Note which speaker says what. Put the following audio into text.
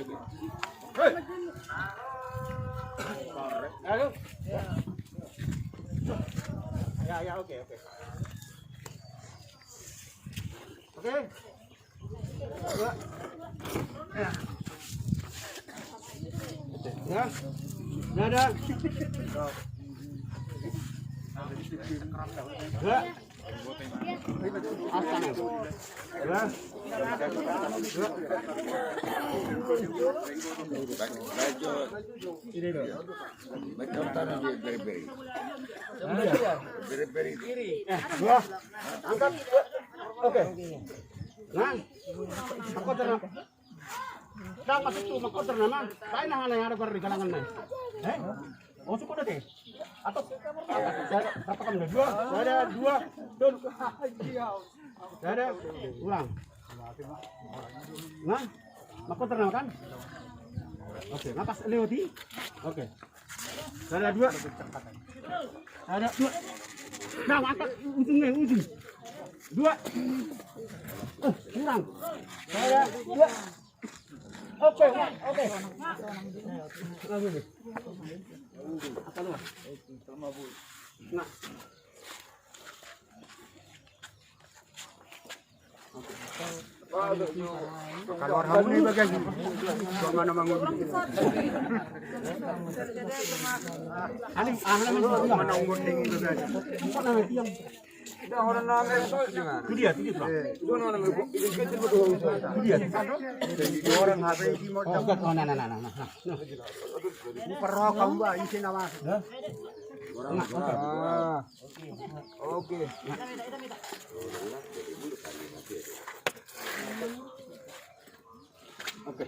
Speaker 1: oke. Hei. Halo. Ya, oke. Oke. Ya. Ya. Ada. Ya. Asal. Ya. Ini dong.
Speaker 2: Macam tanah dia beri-beri. Beri-beri.
Speaker 1: Dua. Angkat. Oke. Nah. Aku tenang. Dah masuk tu makot nama. Kain nah yang ada di kalangan nah. Oh cukup deh. Atau berapa kamu dua? Ada dua. Tuh. Ada. Ulang. Nah. Makot nama kan? Oke, napas lewati. Oke. Ada dua. Ada dua. Nah, angkat ujungnya ujung. Dua. Kurang. Ada dua. Oke. Lagi. Apa lu? Nah. Kalau kamu ini bagian mana bangun? Ani, mana unggun tinggi itu saja. Apa nama tiang? Dah orang nama itu dia. Itu nama itu kecil betul. Dia. Orang HP ini mau dapat. Oh, nah. Perro kamu bah isi nama. Oke. Oke.